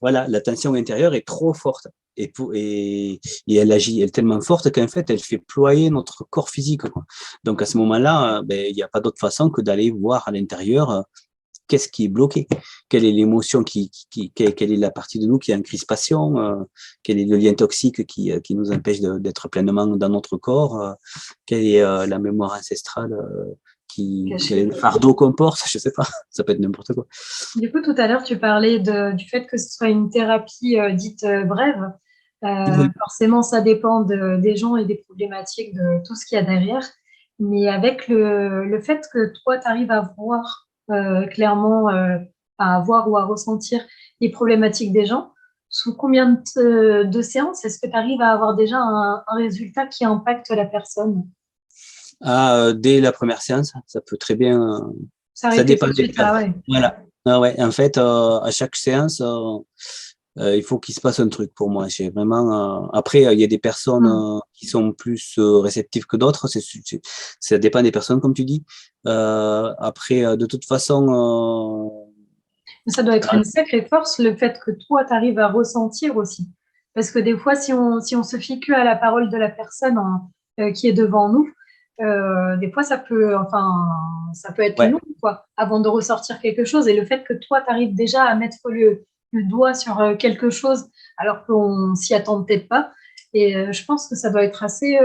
voilà, la tension intérieure est trop forte et elle agit, elle est tellement forte qu'en fait, elle fait ployer notre corps physique, quoi. Donc à ce moment-là, ben, il n'y a pas d'autre façon que d'aller voir à l'intérieur qu'est-ce qui est bloqué, quelle est l'émotion quelle est la partie de nous qui est en crispation, quel est le lien toxique qui nous empêche d'être pleinement dans notre corps, quelle est la mémoire ancestrale, quel est Caché. le fardeau qu'on porte, je sais pas, ça peut être n'importe quoi. Du coup, tout à l'heure, tu parlais du fait que ce soit une thérapie dite brève. Oui. Forcément, ça dépend des gens et des problématiques, de tout ce qu'il y a derrière. Mais avec le fait que toi, tu arrives à voir clairement, à voir ou à ressentir les problématiques des gens, sous combien de séances est-ce que tu arrives à avoir déjà un résultat qui impacte la personne? Dès la première séance, ça peut très bien, ça S'arrêter tout dépend de des suite, ah personnes. ouais. Voilà. Ah ouais, en fait, à chaque séance, il faut qu'il se passe un truc pour moi. J'ai vraiment. Après, il y a des personnes Hum. qui sont plus réceptives que d'autres. Ça dépend des personnes, comme tu dis. Après, de toute façon, Ça doit être une sacrée force, le fait que toi, tu arrives à ressentir aussi. Parce que des fois, si on se fie que à la parole de la personne qui est devant nous, des fois, ça peut être ouais, long, quoi, avant de ressortir quelque chose. Et le fait que toi, tu arrives déjà à mettre le doigt sur quelque chose, alors qu'on s'y attend peut-être pas, Et je pense que ça doit être assez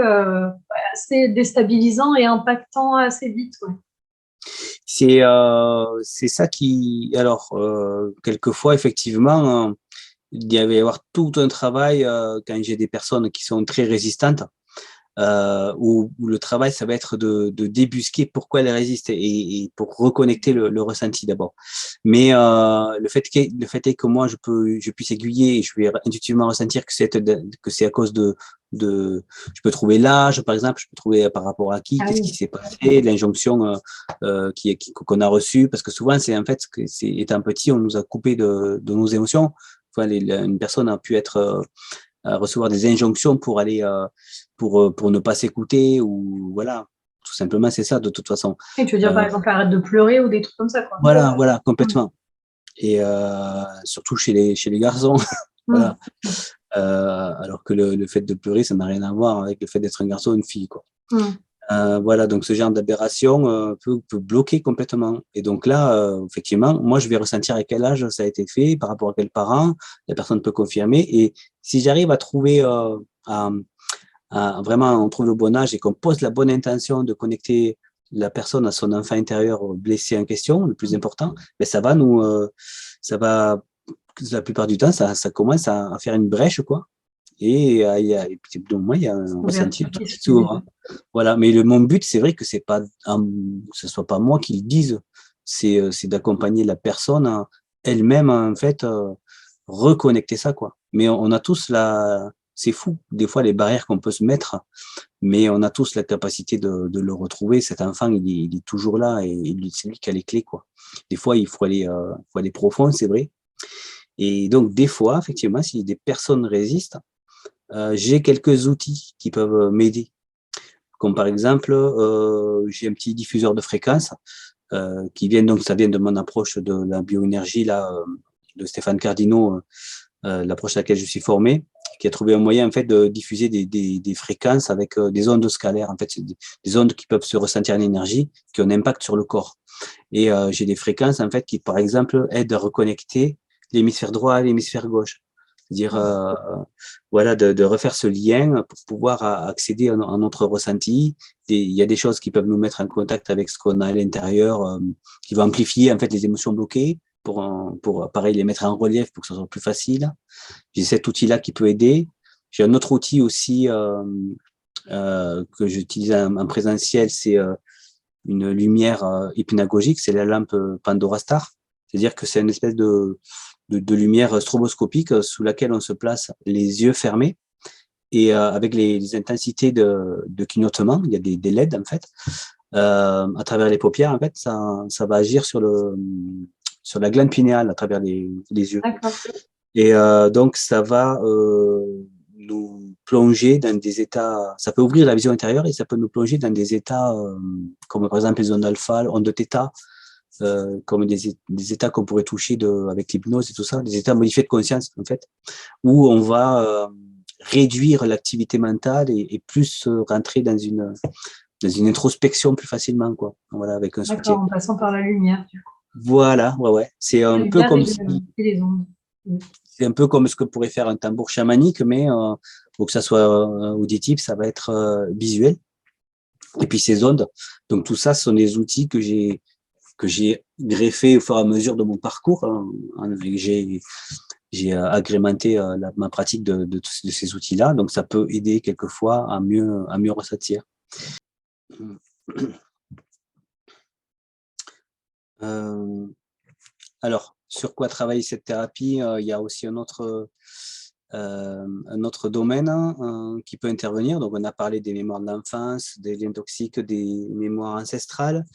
déstabilisant et impactant assez vite, ouais. C'est ça qui… Alors, quelquefois, effectivement, il doit y avoir tout un travail quand j'ai des personnes qui sont très résistantes. Où le travail, ça va être de débusquer pourquoi elle résiste et pour reconnecter le ressenti d'abord. Mais le fait est que moi, je puisse aiguiller et je vais intuitivement ressentir que c'est à cause je peux trouver l'âge, par exemple, je peux trouver par rapport à qui, Ah qu'est-ce qui oui. s'est passé, l'injonction qu'on a reçue, parce que souvent, c'est en fait, étant petit, on nous a coupé de nos émotions. Enfin, une personne a pu être à recevoir des injonctions pour aller pour ne pas s'écouter ou voilà, tout simplement c'est ça de toute façon. Et tu veux dire, par exemple, arrête de pleurer ou des trucs comme ça, quoi. Voilà Mm. complètement. Et surtout chez les garçons, Mm. voilà. Alors que le fait de pleurer, ça n'a rien à voir avec le fait d'être un garçon ou une fille, quoi. Mm. Voilà, donc ce genre d'aberration peut bloquer complètement. Et donc là, effectivement, moi, je vais ressentir à quel âge ça a été fait, par rapport à quels parents, la personne peut confirmer. Et si j'arrive à trouver, vraiment, on trouve le bon âge et qu'on pose la bonne intention de connecter la personne à son enfant intérieur blessé en question, le plus important, ben ça va, la plupart du temps, ça commence à faire une brèche, quoi. Et puis, donc, moi, il y a un ressenti Ouverture tout qui de se suite fait. s'ouvre, hein. Voilà. Mais mon but, c'est vrai que c'est pas, que ce soit pas moi qui le dise, c'est d'accompagner la personne à elle-même, en fait, reconnecter ça, quoi. Mais on a tous c'est fou, des fois, les barrières qu'on peut se mettre, mais on a tous la capacité de le retrouver. Cet enfant, il est toujours là et c'est lui qui a les clés, quoi. Des fois, faut aller profond, c'est vrai. Et donc, des fois, effectivement, si des personnes résistent, j'ai quelques outils qui peuvent m'aider. Comme par exemple, j'ai un petit diffuseur de fréquences qui vient, donc ça vient de mon approche de la bioénergie, là, de Stéphane Cardino, l'approche à laquelle je suis formé, qui a trouvé un moyen en fait de diffuser des fréquences avec des ondes scalaires. En fait, c'est des ondes qui peuvent se ressentir en énergie, qui ont un impact sur le corps. Et j'ai des fréquences en fait qui, par exemple, aident à reconnecter l'hémisphère droit à l'hémisphère gauche. C'est-à-dire, voilà, de refaire ce lien pour pouvoir accéder à notre ressenti. Il y a des choses qui peuvent nous mettre en contact avec ce qu'on a à l'intérieur, qui va amplifier en fait les émotions bloquées pour pareil les mettre en relief pour que ce soit plus facile. J'ai cet outil-là qui peut aider. J'ai un autre outil aussi que j'utilise en présentiel, c'est une lumière hypnagogique, c'est la lampe Pandora Star. C'est-à-dire que c'est une espèce de lumière stroboscopique sous laquelle on se place les yeux fermés et avec les intensités de clignotement, il y a des LED en fait, à travers les paupières en fait, ça va agir sur la glande pinéale à travers les yeux. D'accord. Et donc ça va nous plonger dans des états, ça peut ouvrir la vision intérieure et ça peut nous plonger dans des états comme par exemple les ondes alpha, ondes θ, comme des états qu'on pourrait toucher avec l'hypnose et tout ça, des états modifiés de conscience en fait, où on va réduire l'activité mentale et plus rentrer dans une introspection plus facilement, quoi. Voilà, avec un D'accord, soutien. en passant par la lumière, du coup. Voilà, ouais. C'est La un peu lumière comme et les ondes. Mm. c'est un peu comme ce que pourrait faire un tambour chamanique, mais pour que ça soit auditif, ça va être visuel. Et puis ces ondes, donc tout ça, ce sont des outils que j'ai greffés au fur et à mesure de mon parcours, hein. J'ai agrémenté ma pratique de ces outils-là, donc ça peut aider quelquefois à mieux ressentir. Euh, alors, sur quoi travaille cette thérapie? Il y a aussi un autre domaine qui peut intervenir. Donc, on a parlé des mémoires de l'enfance, des liens toxiques, des mémoires ancestrales.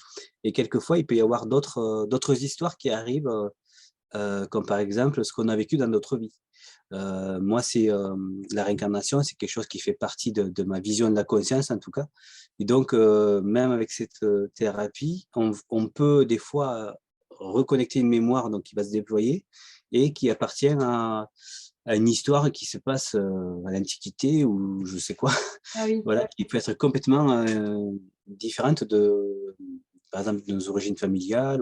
Et quelquefois, il peut y avoir d'autres histoires qui arrivent, comme par exemple ce qu'on a vécu dans d'autres vies. Moi, c'est la réincarnation, c'est quelque chose qui fait partie de ma vision de la conscience, en tout cas. Et donc, même avec cette thérapie, on peut des fois reconnecter une mémoire donc, qui va se déployer et qui appartient à une histoire qui se passe à l'Antiquité ou je sais quoi, Ah oui. voilà, qui peut être complètement différente par exemple, de nos origines familiales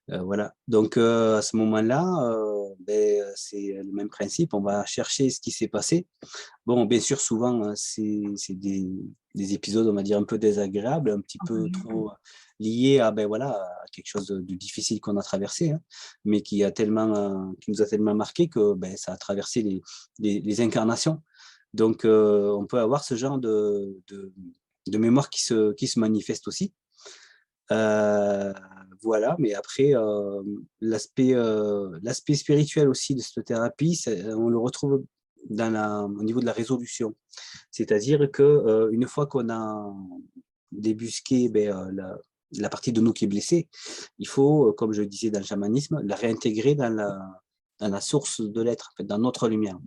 Voilà. Donc, à ce moment-là, c'est le même principe. On va chercher ce qui s'est passé. Bon, bien sûr, souvent, hein, c'est des épisodes, on va dire, un peu désagréables, un petit Un peu peu dur, ouais. trop liés à, voilà, à quelque chose de difficile qu'on a traversé, hein, mais qui nous a tellement marqué que ça a traversé les incarnations. Donc, on peut avoir ce genre de mémoire qui se manifeste aussi. Euh, voilà, mais après, l'aspect spirituel aussi de cette thérapie, on le retrouve au niveau de la résolution. C'est-à-dire que une fois qu'on a débusqué la partie de nous qui est blessée, il faut, comme je disais dans le chamanisme, la réintégrer dans la source de l'être, en fait, dans notre lumière.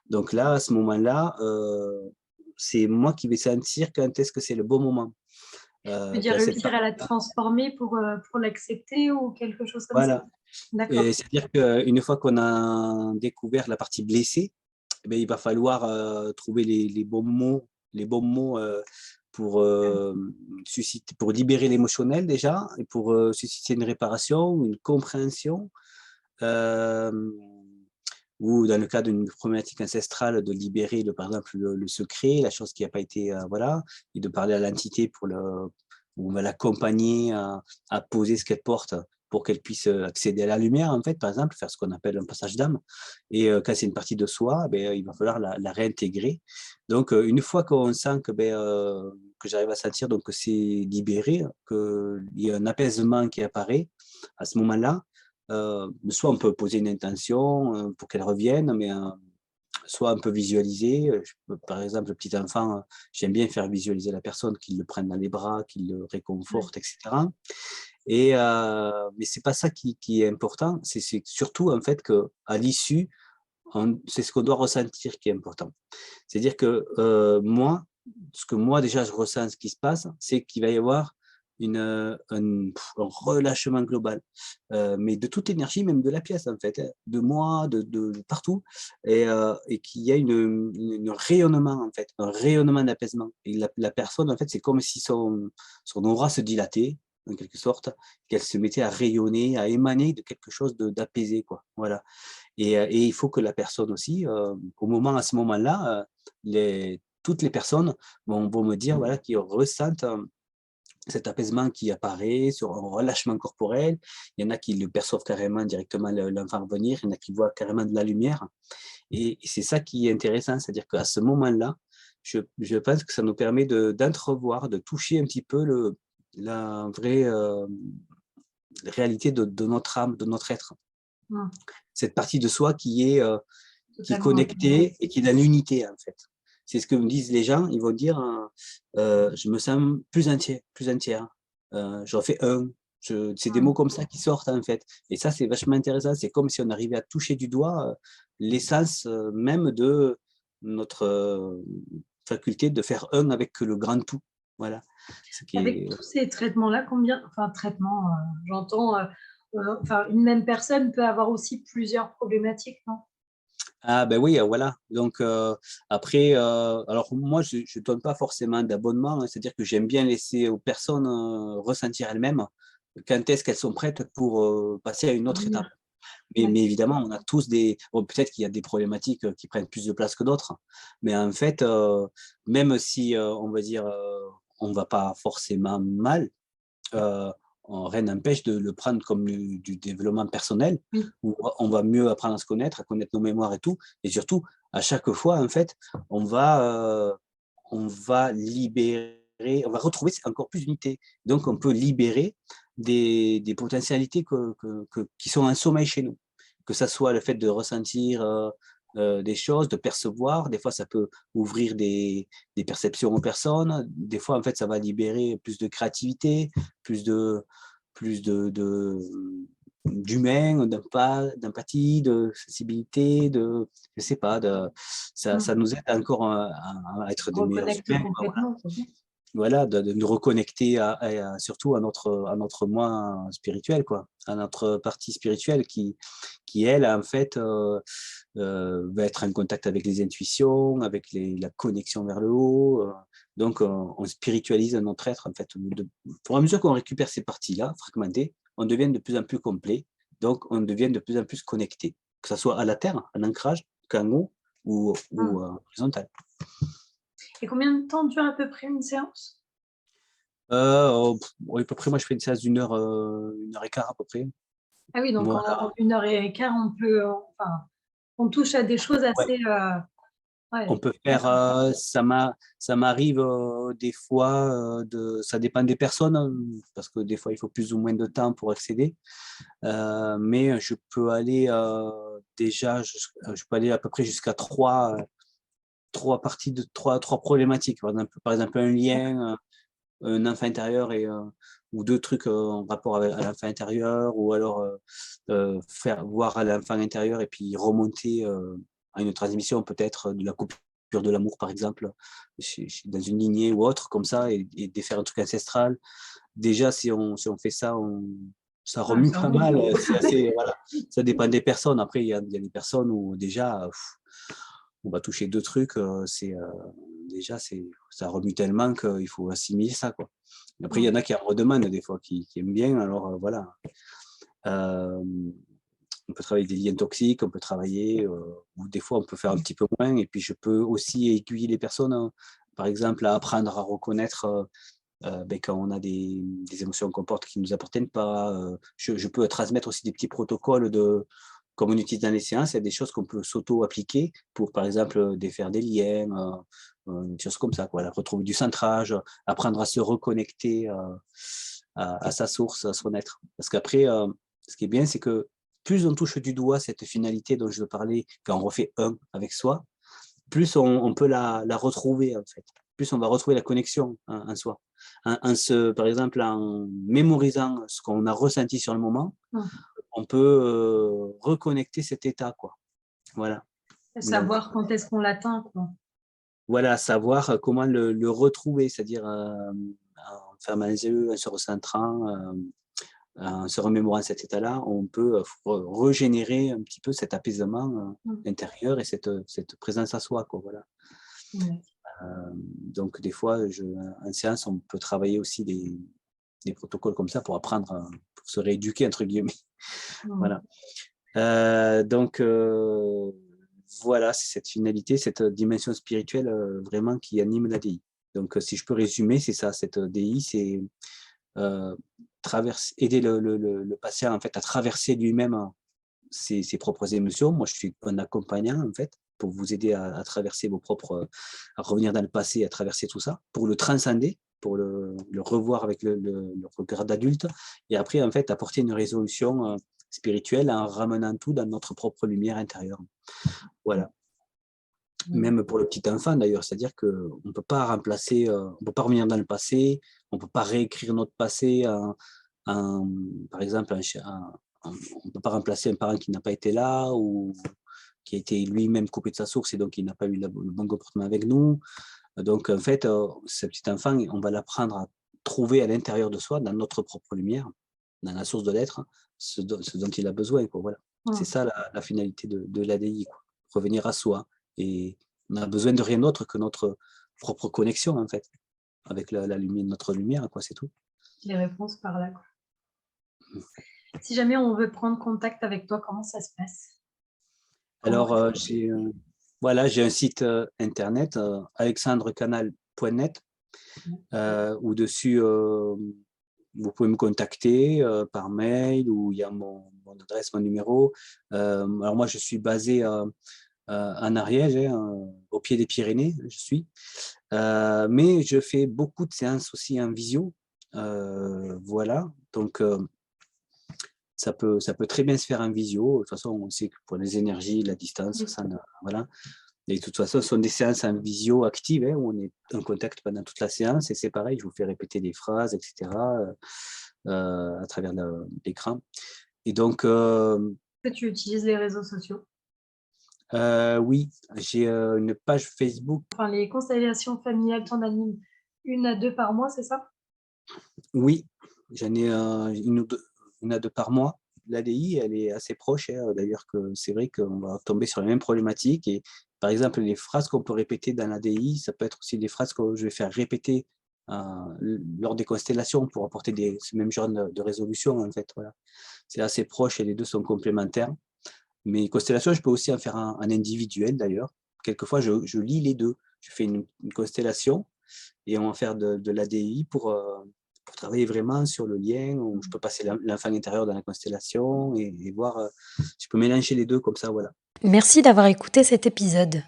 Donc là, à ce moment-là, c'est moi qui vais sentir quand est-ce que c'est le bon moment. Tu veux dire Quand cette réussir à la partie-là, transformer pour l'accepter ou quelque chose comme ça? voilà. D'accord. Et c'est-à-dire qu'une fois qu'on a découvert la partie blessée, il va falloir trouver les bons mots pour libérer l'émotionnel déjà, et pour susciter une réparation, une compréhension, euh, ou dans le cas d'une problématique ancestrale, de libérer, par exemple, le secret, la chose qui n'a pas été, voilà, et de parler à l'entité où on va l'accompagner à poser ce qu'elle porte pour qu'elle puisse accéder à la lumière, en fait, par exemple, faire ce qu'on appelle un passage d'âme. Et quand c'est une partie de soi, il va falloir la réintégrer. Donc, une fois qu'on sent que j'arrive à sentir donc, que c'est libéré, qu'il y a un apaisement qui apparaît, à ce moment-là, soit on peut poser une intention pour qu'elle revienne, mais soit on peut visualiser. Par exemple, le petit enfant, j'aime bien faire visualiser la personne, qu'il le prenne dans les bras, qu'il le Ouais. réconforte, etc. Mais c'est pas ça qui est important. C'est surtout en fait que à l'issue, c'est ce qu'on doit ressentir qui est important. C'est-à-dire que moi, ce que moi déjà je ressens, ce qui se passe, c'est qu'il va y avoir un relâchement global, mais de toute l'énergie, même de la pièce en fait, hein, de moi, de partout, et qu'il y a un rayonnement en fait, un rayonnement d'apaisement. Et la personne en fait, c'est comme si son aura se dilatait en quelque sorte, qu'elle se mettait à rayonner, à émaner de quelque chose d'apaisé, quoi. Voilà. Et il faut que la personne aussi, à ce moment-là, toutes les personnes vont me dire, voilà, qu'ils ressentent cet apaisement qui apparaît sur un relâchement corporel. Il y en a qui le perçoivent carrément directement l'enfant venir, il y en a qui voient carrément de la lumière. Et c'est ça qui est intéressant, c'est-à-dire qu'à ce moment-là, je pense que ça nous permet d'entrevoir, de toucher un petit peu la vraie réalité de notre âme, de notre être. Mmh. Cette partie de soi qui est Totalement, ouais. connectée et qui est dans l'unité, en fait. C'est ce que me disent les gens, ils vont dire je me sens plus entier, plus entière. J'en fais un. C'est des Mmh. mots comme ça qui sortent, en fait. Et ça, c'est vachement intéressant. C'est comme si on arrivait à toucher du doigt l'essence même de notre faculté de faire un avec le grand tout. Voilà. Ce qui Avec est tous ces traitements-là, traitements, j'entends, enfin, une même personne peut avoir aussi plusieurs problématiques, non? Ah ben oui, voilà. Donc après, alors moi, je ne donne pas forcément d'abonnement, hein, c'est-à-dire que j'aime bien laisser aux personnes ressentir elles-mêmes quand est-ce qu'elles sont prêtes pour passer à une autre étape. Revenir. Mais D'accord. évidemment, on a tous bon, peut-être qu'il y a des problématiques qui prennent plus de place que d'autres, mais en fait, même si on va dire, on va pas forcément mal, euh, rien n'empêche de le prendre comme du développement personnel, Oui. où on va mieux apprendre à connaître nos mémoires et tout. Et surtout, à chaque fois, en fait, on va libérer, on va retrouver encore plus d'unité. Donc, on peut libérer des potentialités qui sont en sommeil chez nous. Que ça soit le fait de ressentir des choses, de percevoir. Des fois, ça peut ouvrir des perceptions aux personnes. Des fois, en fait, ça va libérer plus de créativité, plus d'humain, d'empathie, de sensibilité, je sais pas, ça Mmh. nous aide encore à être des meilleurs Reconnecter humains, quoi, voilà. complètement, quoi. Voilà, de nous reconnecter surtout à notre moi spirituel, quoi, à notre partie spirituelle qui elle, en fait, va être en contact avec les intuitions, avec la connexion vers le haut. Donc, on spiritualise notre être, en fait. Pour à mesure qu'on récupère ces parties-là, fragmentées, on devient de plus en plus complet. Donc, on devient de plus en plus connecté, que ce soit à la terre, en ancrage, qu'en haut ou horizontal. Et combien de temps dure à peu près une séance? À peu près, moi, je fais une séance d'1 heure, 1 heure et quart à peu près. Ah oui, donc Voilà. en 1 heure et quart, on peut, enfin, on touche à des choses Ouais. assez, On ouais, peut faire, d'accord. ça m'arrive des fois, ça dépend des personnes, hein, parce que des fois, il faut plus ou moins de temps pour accéder. Mais je peux aller déjà, je peux aller à peu près jusqu'à trois parties de trois problématiques. Par exemple, un lien, un enfant intérieur ou deux trucs en rapport avec à l'enfant intérieur, ou alors faire voir à l'enfant intérieur et puis remonter à une transmission peut-être de la coupure de l'amour, par exemple, dans une lignée ou autre, comme ça, et défaire un truc ancestral. Déjà, si on fait ça, ça Ouais, remue ça pas remonte. mal. C'est assez, voilà. Ça dépend des personnes. Après, il y a des personnes où déjà, on va toucher deux trucs. Déjà, ça remue tellement qu'il faut assimiler ça, quoi. Après, il y en a qui en redemandent des fois, qui aiment bien. Alors, voilà. Euh, on peut travailler des liens toxiques, on peut travailler, ou des fois, on peut faire un petit peu moins. Et puis, je peux aussi aiguiller les personnes, hein, par exemple, à apprendre à reconnaître quand on a des émotions qu'on porte qui ne nous appartiennent pas. Je peux transmettre aussi des petits protocoles comme on utilise dans les séances. Il y a des choses qu'on peut s'auto-appliquer pour, par exemple, défaire des liens, des choses comme ça, quoi. Retrouver du centrage, apprendre à se reconnecter à sa source, à son être. Parce qu'après, ce qui est bien, c'est que plus on touche du doigt cette finalité dont je veux parler, quand on refait un avec soi, plus on peut la retrouver, en fait. Plus on va retrouver la connexion en soi. Par exemple, en mémorisant ce qu'on a ressenti sur le moment, Mmh. on peut reconnecter cet état, quoi. Voilà. Donc, Savoir quand est-ce qu'on l'atteint, quoi. voilà, savoir comment le retrouver, c'est-à-dire en fermant les yeux, en se recentrant, en se remémorant cet état-là, on peut régénérer un petit peu cet apaisement Mmh. intérieur et cette présence à soi, quoi. Voilà. Ouais. Donc, des fois, en séance, on peut travailler aussi des protocoles comme ça pour apprendre, pour se rééduquer, entre guillemets. Mmh. Voilà. Donc, voilà, c'est cette finalité, cette dimension spirituelle vraiment qui anime l'ADI. Donc, si je peux résumer, c'est ça, cette DI, c'est euh, aider le patient en fait, à traverser lui-même ses propres émotions. Moi, je suis un accompagnant, en fait, pour vous aider à traverser vos propres, à revenir dans le passé, à traverser tout ça, pour le transcender, pour le revoir avec le regard d'adulte, et après, en fait, apporter une résolution spirituelle en ramenant tout dans notre propre lumière intérieure. Voilà. Mmh. Même pour le petit enfant, d'ailleurs, c'est-à-dire qu'on ne peut pas remplacer, on peut pas revenir dans le passé, on ne peut pas réécrire notre passé par exemple, on ne peut pas remplacer un parent qui n'a pas été là ou qui a été lui-même coupé de sa source et donc il n'a pas eu le bon comportement avec nous. Donc, en fait, ce petit enfant, on va l'apprendre à trouver à l'intérieur de soi, dans notre propre lumière, dans la source de l'être, ce dont il a besoin, quoi, voilà. C'est Mmh. ça la finalité de l'ADI, quoi. Revenir à soi. Et on a besoin de rien d'autre que notre propre connexion, en fait, avec la lumière, notre lumière, quoi, c'est tout. Les réponses par là, quoi. Si jamais on veut prendre contact avec toi, comment ça se passe? Comment Alors, voilà, j'ai un site internet, alexandrecanal.net, où dessus, vous pouvez me contacter par mail, ou il y a mon adresse, mon numéro. Alors moi, je suis basé en Ariège, hein, au pied des Pyrénées, je suis. Mais je fais beaucoup de séances aussi en visio. Voilà, donc ça peut très bien se faire en visio. De toute façon, on sait que pour les énergies, la distance, Oui. ça voilà. Et de toute façon, ce sont des séances en visio active, hein, où on est en contact pendant toute la séance, et c'est pareil, je vous fais répéter des phrases, etc., à travers l'écran. Et donc, Est-ce que tu utilises les réseaux sociaux? oui, j'ai une page Facebook. Enfin, les constellations familiales, tu en animes 1 à 2 par mois, c'est ça? Oui, j'en ai une à deux par mois. L'ADI, elle est assez proche, hein, d'ailleurs, que c'est vrai qu'on va tomber sur les mêmes problématiques. Et par exemple, les phrases qu'on peut répéter dans l'ADI, ça peut être aussi des phrases que je vais faire répéter lors des constellations pour apporter ce même genre de résolution, en fait, voilà. C'est assez proche et les deux sont complémentaires. Mais constellation, je peux aussi en faire un individuel d'ailleurs. Quelquefois, je lie les deux. Je fais une constellation et on va faire de l'ADI pour travailler vraiment sur le lien, où je peux passer l'enfant intérieur dans la constellation et voir, je peux mélanger les deux comme ça, voilà. Merci d'avoir écouté cet épisode.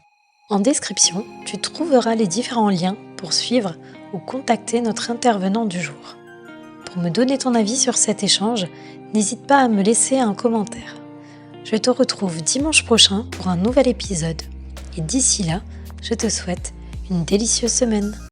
En description, tu trouveras les différents liens pour suivre ou contacter notre intervenant du jour. Pour me donner ton avis sur cet échange, n'hésite pas à me laisser un commentaire. Je te retrouve dimanche prochain pour un nouvel épisode. Et d'ici là, je te souhaite une délicieuse semaine.